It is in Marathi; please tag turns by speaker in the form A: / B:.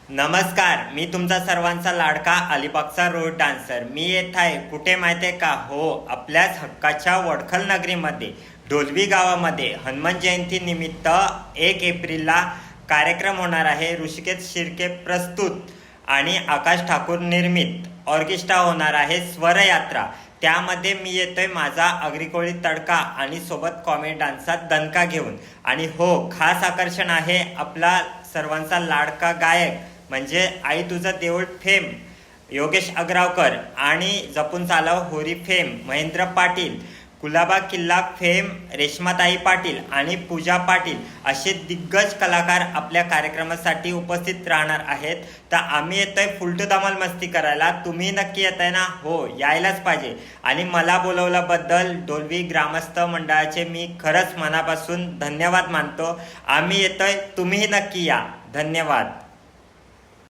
A: नमस्कार, मी तुमचा सर्वांचा लाडका अलिबागचा रोड डान्सर. मी येत आहे कुठे माहिती आहे का? हो, आपल्याच हक्काच्या वडखल नगरीमध्ये ढोलवी गावामध्ये हनुमान जयंती निमित्त 1 एप्रिलला कार्यक्रम होणार आहे. ऋषिकेश शिर्के प्रस्तुत आणि आकाश ठाकूर निर्मित ऑर्केस्ट्रा होणार आहे स्वरयात्रा. त्यामध्ये मी येतोय माझा अग्रिकोळी तडका आणि सोबत कॉमेडी डान्सचा दणका घेऊन. आणि हो, खास आकर्षण आहे आपला सर्वांचा लाडका गायक म्हणजे आई तुझं देऊळ फेम योगेश अग्रावकर आणि जपून चालव होरी फेम महेंद्र पाटील, कुलाबा किल्ला फेम रेश्माताई पाटील आणि पूजा पाटील असे दिग्गज कलाकार आपल्या कार्यक्रमासाठी उपस्थित राहणार आहेत. तर आम्ही येतोय फुल टू धमाल मस्ती करायला. तुम्ही नक्की येताय ना? हो, यायलाच पाहिजे. आणि मला बोलवल्याबद्दल ढोलवी ग्रामस्थ मंडळाचे मी खरंच मनापासून धन्यवाद मानतो. आम्ही येतोय, तुम्हीही नक्की या. धन्यवाद.